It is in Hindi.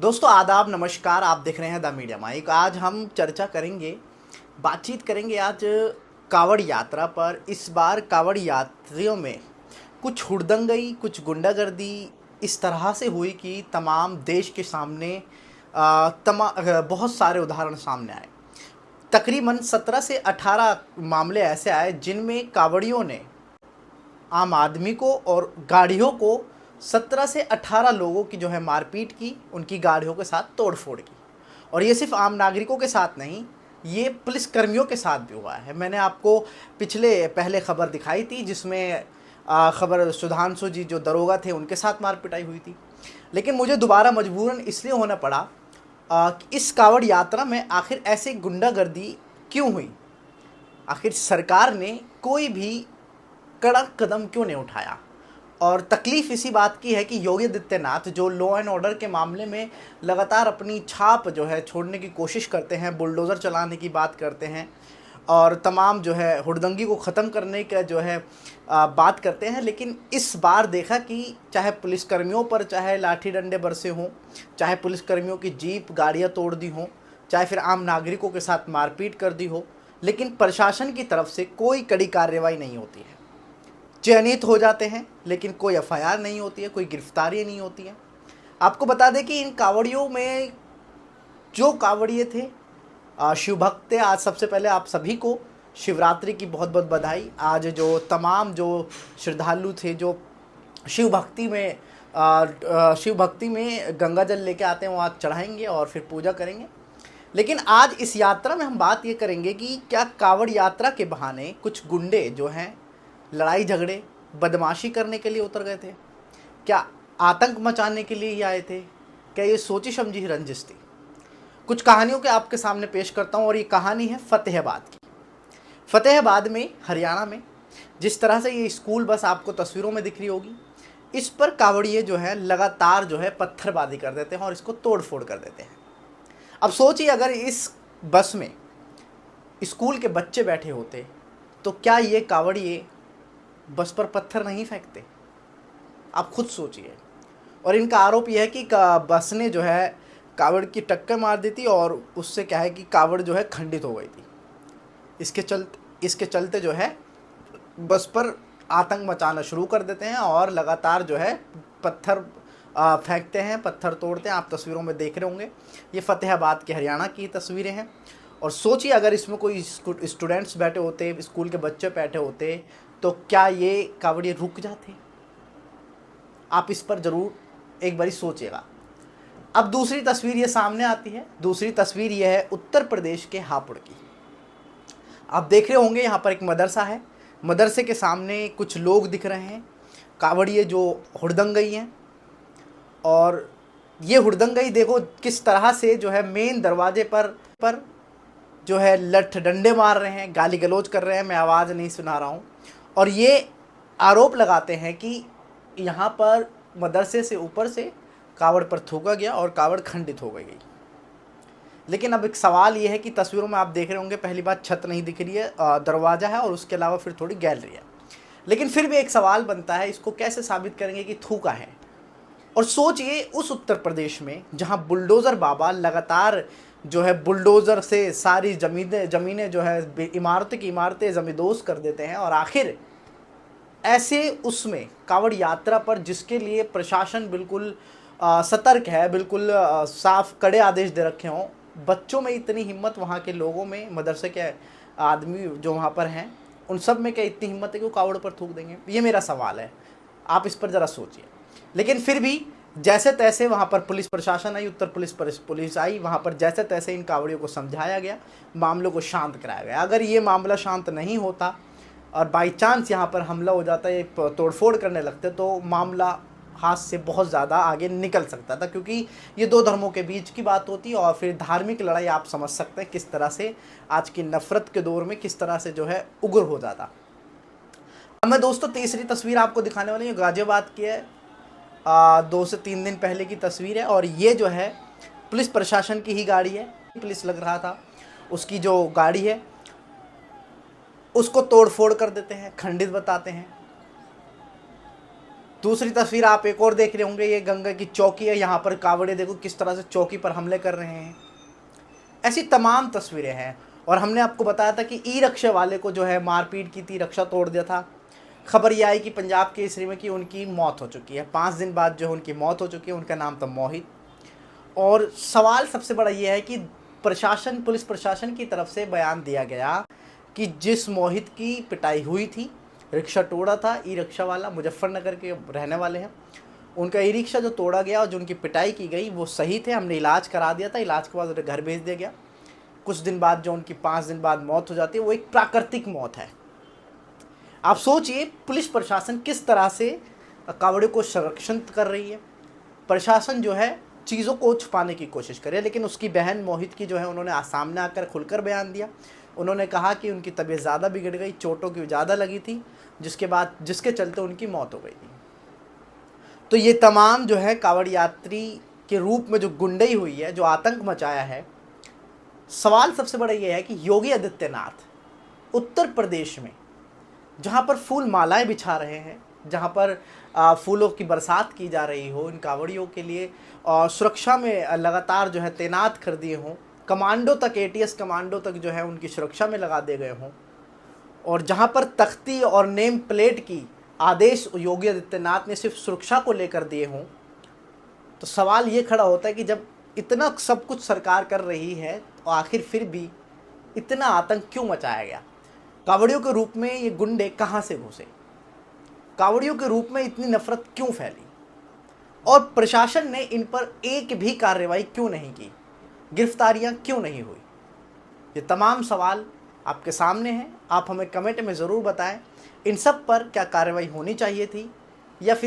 दोस्तों आदाब नमस्कार। आप देख रहे हैं द मीडिया माइक। आज हम चर्चा करेंगे, बातचीत करेंगे आज कावड़ यात्रा पर। इस बार कावड़ यात्रियों में कुछ हुड़दंगई, कुछ गुंडागर्दी इस तरह से हुई कि तमाम देश के सामने बहुत सारे उदाहरण सामने आए। तकरीबन 17 से 18 मामले ऐसे आए जिनमें कावड़ियों ने आम आदमी को और गाड़ियों को 17 से 18 लोगों की जो है मारपीट की, उनकी गाड़ियों के साथ तोड़फोड़ की। और ये सिर्फ आम नागरिकों के साथ नहीं, ये पुलिस कर्मियों के साथ भी हुआ है। मैंने आपको पहले खबर दिखाई थी जिसमें खबर सुधांशु जी जो दरोगा थे उनके साथ मार पिटाई हुई थी। लेकिन मुझे दोबारा मजबूरन इसलिए होना पड़ा कि इस कावड़ यात्रा में आखिर ऐसी गुंडागर्दी क्यों हुई। आखिर सरकार ने कोई भी कड़क कदम क्यों नहीं उठाया। और तकलीफ़ इसी बात की है कि योगी आदित्यनाथ जो लॉ एंड ऑर्डर के मामले में लगातार अपनी छाप जो है छोड़ने की कोशिश करते हैं, बुलडोज़र चलाने की बात करते हैं और तमाम जो है हुड़दंगी को ख़त्म करने का जो है बात करते हैं। लेकिन इस बार देखा कि चाहे पुलिसकर्मियों पर चाहे लाठी डंडे बरसे हों, चाहे पुलिसकर्मियों की जीप गाड़ियाँ तोड़ दी हों, चाहे फिर आम नागरिकों के साथ मारपीट कर दी हो, लेकिन प्रशासन की तरफ से कोई कड़ी कार्रवाई नहीं होती है। चयनित हो जाते हैं लेकिन कोई एफआईआर नहीं होती है, कोई गिरफ्तारी नहीं होती है। आपको बता दें कि इन कावड़ियों में जो कावड़िए थे शिव भक्त थे। आज सबसे पहले आप सभी को शिवरात्रि की बहुत बहुत बधाई। आज जो तमाम जो श्रद्धालु थे जो शिव भक्ति में गंगा जल लेके आते हैं वो आज चढ़ाएंगे और फिर पूजा करेंगे। लेकिन आज इस यात्रा में हम बात ये करेंगे कि क्या कावड़ यात्रा के बहाने कुछ गुंडे जो हैं लड़ाई झगड़े बदमाशी करने के लिए उतर गए थे? क्या आतंक मचाने के लिए ही आए थे? क्या ये सोची समझी रंजिश थी? कुछ कहानियों के आपके सामने पेश करता हूँ और ये कहानी है फतेहाबाद की। फतेहाबाद में, हरियाणा में, जिस तरह से ये स्कूल बस आपको तस्वीरों में दिख रही होगी, इस पर कावड़िए जो है लगातार जो है पत्थरबाजी कर देते हैं और इसको तोड़ फोड़ कर देते हैं। अब सोचिए अगर इस बस में स्कूल के बच्चे बैठे होते तो क्या ये कावड़िए बस पर पत्थर नहीं फेंकते? आप खुद सोचिए। और इनका आरोप यह है कि बस ने जो है कावड़ की टक्कर मार दी थी और उससे क्या है कि कावड़ जो है खंडित हो गई थी। इसके चलते जो है बस पर आतंक मचाना शुरू कर देते हैं और लगातार जो है पत्थर फेंकते हैं, पत्थर तोड़ते हैं। आप तस्वीरों में देख रहे होंगे, ये फतेहाबाद के हरियाणा की तस्वीरें हैं। और सोचिए अगर इसमें कोई स्टूडेंट्स बैठे होते, स्कूल के बच्चे बैठे होते, तो क्या ये कावड़िए रुक जाते? आप इस पर ज़रूर एक बारी सोचिएगा। अब दूसरी तस्वीर ये सामने आती है। दूसरी तस्वीर ये है उत्तर प्रदेश के हापुड़ की। आप देख रहे होंगे यहाँ पर एक मदरसा है। मदरसे के सामने कुछ लोग दिख रहे हैं, कावड़िए जो हुड़दंगई हैं। और ये हुड़दंगई देखो किस तरह से जो है मेन दरवाजे पर जो है लठ डंडे मार रहे हैं, गाली गलौज कर रहे हैं। मैं आवाज़ नहीं सुना रहा हूँ। और ये आरोप लगाते हैं कि यहाँ पर मदरसे से ऊपर से कावड़ पर थूका गया और कावड़ खंडित हो गई। लेकिन अब एक सवाल ये है कि तस्वीरों में आप देख रहे होंगे, पहली बात छत नहीं दिख रही है, दरवाज़ा है और उसके अलावा फिर थोड़ी गैलरी है। लेकिन फिर भी एक सवाल बनता है, इसको कैसे साबित करेंगे कि थूका है? और सोचिए उस उत्तर प्रदेश में जहाँ बुलडोज़र बाबा लगातार जो है बुलडोज़र से सारी ज़मीनें जो है इमारत की इमारतें ज़मींदोज़ कर देते हैं। और आखिर ऐसे उसमें कावड़ यात्रा पर जिसके लिए प्रशासन बिल्कुल सतर्क है, बिल्कुल साफ कड़े आदेश दे रखे हों, बच्चों में इतनी हिम्मत, वहाँ के लोगों में, मदरसे के आदमी जो वहाँ पर हैं उन सब में क्या इतनी हिम्मत है कि वो कावड़ पर थूक देंगे? ये मेरा सवाल है, आप इस पर ज़रा सोचिए। लेकिन फिर भी जैसे तैसे वहाँ पर पुलिस प्रशासन आई, उत्तर पुलिस आई, वहाँ पर जैसे तैसे इन कावड़ियों को समझाया गया, मामलों को शांत कराया गया। अगर ये मामला शांत नहीं होता और बाई चांस यहाँ पर हमला हो जाता, ये तोड़फोड़ करने लगते, तो मामला हाथ से बहुत ज़्यादा आगे निकल सकता था। क्योंकि ये दो धर्मों के बीच की बात होती और फिर धार्मिक लड़ाई आप समझ सकते हैं किस तरह से आज की नफ़रत के दौर में किस तरह से जो है उग्र हो जाता। अब मैं दोस्तों तीसरी तस्वीर आपको दिखाने वाली हूँ, गाजियाबाद की है। 2 से 3 दिन पहले की तस्वीर है और ये जो है पुलिस प्रशासन की ही गाड़ी है। पुलिस लग रहा था, उसकी जो गाड़ी है उसको तोड़ फोड़ कर देते हैं, खंडित बताते हैं। दूसरी तस्वीर आप एक और देख रहे होंगे, ये गंगा की चौकी है, यहाँ पर कावड़े देखो किस तरह से चौकी पर हमले कर रहे हैं। ऐसी तमाम तस्वीरें हैं। और हमने आपको बताया था कि ई रिक्शा वाले को जो है मारपीट की थी, रिक्शा तोड़ दिया था। खबर ये आई कि पंजाब केसरी में कि उनकी मौत हो चुकी है, 5 दिन बाद जो है उनकी मौत हो चुकी है। उनका नाम था मोहित। और सवाल सबसे बड़ा ये है कि प्रशासन, पुलिस प्रशासन की तरफ से बयान दिया गया कि जिस मोहित की पिटाई हुई थी, रिक्शा तोड़ा था, ई रिक्शा वाला, मुजफ्फरनगर के रहने वाले हैं, उनका ई रिक्शा जो तोड़ा गया और जो उनकी पिटाई की गई वो सही थे। हमने इलाज करा दिया था, इलाज के बाद उन्हें घर भेज दिया गया। कुछ दिन बाद जो उनकी 5 दिन बाद मौत हो जाती है वो एक प्राकृतिक मौत है। आप सोचिए पुलिस प्रशासन किस तरह से कावड़ियों को संरक्षण कर रही है। प्रशासन जो है चीज़ों को छुपाने की कोशिश करे, लेकिन उसकी बहन मोहित की जो है उन्होंने सामने आकर खुलकर बयान दिया। उन्होंने कहा कि उनकी तबीयत ज़्यादा बिगड़ गई, चोटों की ज़्यादा लगी थी, जिसके चलते उनकी मौत हो गई थी। तो ये तमाम जो है कावड़ यात्री के रूप में जो गुंडई हुई है, जो आतंक मचाया है, सवाल सबसे बड़ा ये है कि योगी आदित्यनाथ उत्तर प्रदेश में जहाँ पर फूल मालाएं बिछा रहे हैं, जहाँ पर फूलों की बरसात की जा रही हो इन कावड़ियों के लिए, और सुरक्षा में लगातार जो है तैनात कर दिए हों, कमांडो तक, एटीएस कमांडो तक जो है उनकी सुरक्षा में लगा दिए गए हों, और जहाँ पर तख्ती और नेम प्लेट की आदेश योगी आदित्यनाथ ने सिर्फ सुरक्षा को लेकर दिए हों, तो सवाल ये खड़ा होता है कि जब इतना सब कुछ सरकार कर रही है तो आखिर फिर भी इतना आतंक क्यों मचाया गया। कावड़ियों के रूप में ये गुंडे कहाँ से घुसे, कावड़ियों के रूप में इतनी नफरत क्यों फैली, और प्रशासन ने इन पर एक भी कार्रवाई क्यों नहीं की, गिरफ्तारियां क्यों नहीं हुई। ये तमाम सवाल आपके सामने हैं। आप हमें कमेंट में ज़रूर बताएं इन सब पर क्या कार्रवाई होनी चाहिए थी, या फिर